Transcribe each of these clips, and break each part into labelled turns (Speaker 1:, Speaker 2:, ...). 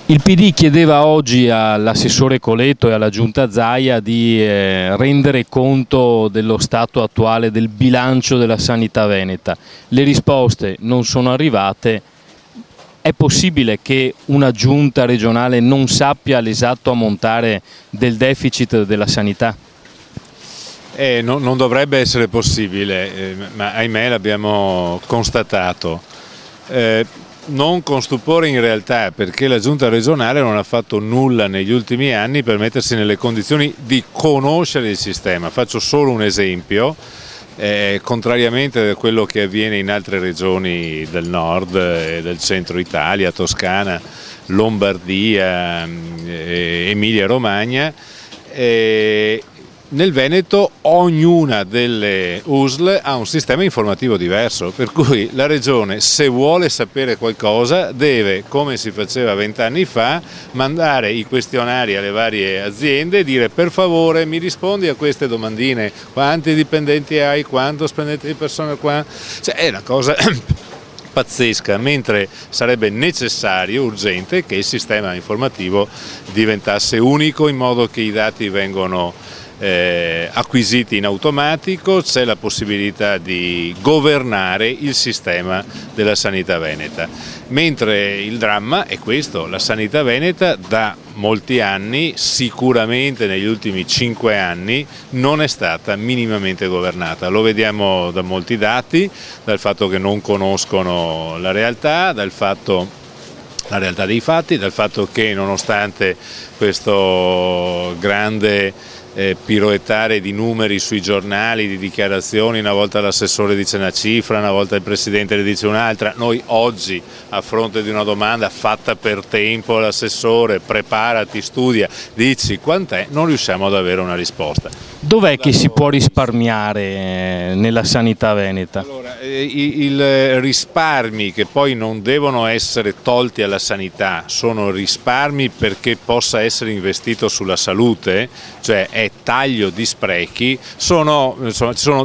Speaker 1: Il PD chiedeva oggi all'assessore Coletto e alla giunta Zaia di rendere conto dello stato attuale del bilancio della sanità veneta. Le risposte non sono arrivate. È possibile che una giunta regionale non sappia l'esatto ammontare del deficit della sanità?
Speaker 2: Non dovrebbe essere possibile, ma ahimè l'abbiamo constatato. Non con stupore in realtà, perché la giunta regionale non ha fatto nulla negli ultimi anni per mettersi nelle condizioni di conoscere il sistema. Faccio solo un esempio, contrariamente a quello che avviene in altre regioni del nord e del centro Italia, Toscana, Lombardia, Emilia-Romagna, nel Veneto ognuna delle USL ha un sistema informativo diverso, per cui la regione, se vuole sapere qualcosa, deve, come si faceva 20 anni fa, mandare i questionari alle varie aziende e dire: per favore mi rispondi a queste domandine, quanti dipendenti hai, quanto spendete di persone qua, cioè, è una cosa pazzesca, mentre sarebbe necessario, urgente, che il sistema informativo diventasse unico in modo che i dati vengono acquisiti in automatico, c'è la possibilità di governare il sistema della sanità veneta. Mentre il dramma è questo: la sanità veneta da molti anni, sicuramente negli ultimi 5 anni, non è stata minimamente governata. Lo vediamo da molti dati, dal fatto che non conoscono la realtà dei fatti, dal fatto che nonostante questo grande piroettare di numeri sui giornali, di dichiarazioni, una volta l'assessore dice una cifra, una volta il presidente ne dice un'altra, noi oggi, a fronte di una domanda fatta per tempo all'assessore, preparati, studia, dici quant'è, non riusciamo ad avere una risposta.
Speaker 1: Dov'è che si può risparmiare nella sanità veneta?
Speaker 2: Allora, i risparmi che poi non devono essere tolti alla sanità, sono risparmi perché possa essere investito sulla salute, cioè è taglio di sprechi, ci sono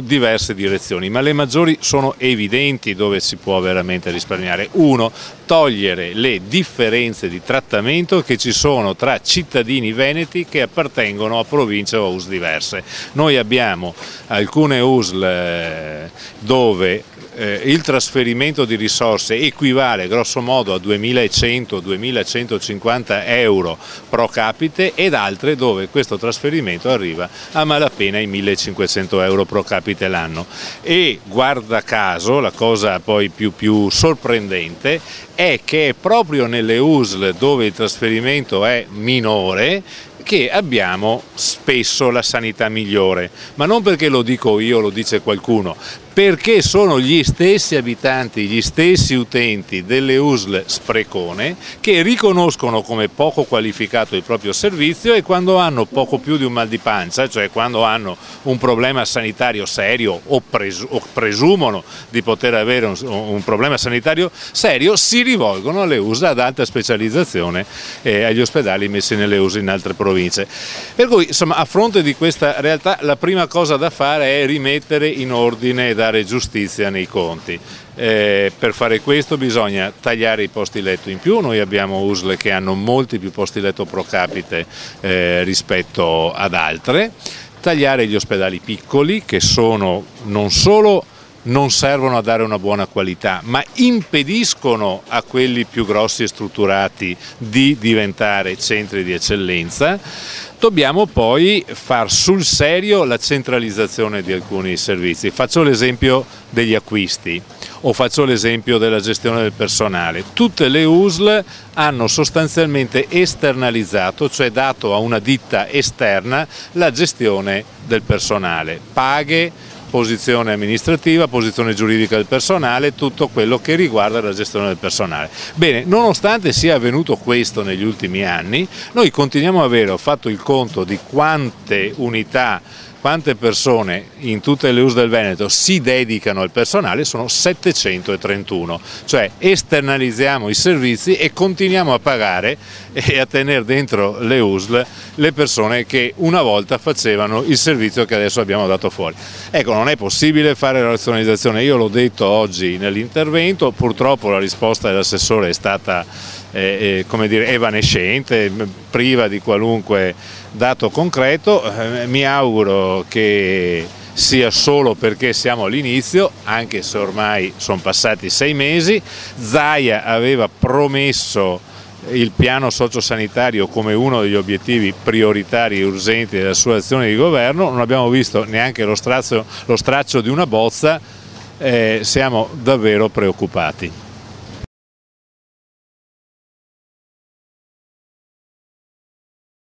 Speaker 2: diverse direzioni, ma le maggiori sono evidenti dove si può veramente risparmiare. Uno, togliere le differenze di trattamento che ci sono tra cittadini veneti che appartengono a province o USL diverse. Noi abbiamo alcune USL dove il trasferimento di risorse equivale grosso modo a 2.100-2.150 euro pro capite, ed altre dove questo trasferimento arriva a malapena ai 1.500 euro pro capite l'anno. E guarda caso, la cosa poi più sorprendente è che è proprio nelle USL dove il trasferimento è minore che abbiamo spesso la sanità migliore, ma non perché lo dico io, lo dice qualcuno, perché sono gli stessi abitanti, gli stessi utenti delle USL sprecone che riconoscono come poco qualificato il proprio servizio, e quando hanno poco più di un mal di pancia, cioè quando hanno un problema sanitario serio o presumono di poter avere un problema sanitario serio, si rivolgono alle USL ad alta specializzazione e agli ospedali messi nelle USL in altre province. Per cui, insomma, a fronte di questa realtà, la prima cosa da fare è rimettere in ordine e dare giustizia nei conti. Per fare questo bisogna tagliare i posti letto in più. Noi abbiamo USL che hanno molti più posti letto pro capite rispetto ad altre, tagliare gli ospedali piccoli che non solo non servono a dare una buona qualità, ma impediscono a quelli più grossi e strutturati di diventare centri di eccellenza. Dobbiamo poi far sul serio la centralizzazione di alcuni servizi. Faccio l'esempio degli acquisti o faccio l'esempio della gestione del personale. Tutte le USL hanno sostanzialmente esternalizzato, cioè dato a una ditta esterna, la gestione del personale, paghe, posizione amministrativa, posizione giuridica del personale, tutto quello che riguarda la gestione del personale. Bene, nonostante sia avvenuto questo negli ultimi anni, noi continuiamo a avere, ho fatto il conto di quante unità, quante persone in tutte le USL del Veneto si dedicano al personale, sono 731, cioè esternalizziamo i servizi e continuiamo a pagare e a tenere dentro le USL le persone che una volta facevano il servizio che adesso abbiamo dato fuori. Ecco, non è possibile fare la razionalizzazione, io l'ho detto oggi nell'intervento, purtroppo la risposta dell'assessore è stata come dire, evanescente, priva di qualunque dato concreto. Mi auguro che sia solo perché siamo all'inizio, anche se ormai sono passati 6 mesi. Zaia aveva promesso il piano sociosanitario come uno degli obiettivi prioritari e urgenti della sua azione di governo, non abbiamo visto neanche lo straccio di una bozza, siamo davvero preoccupati.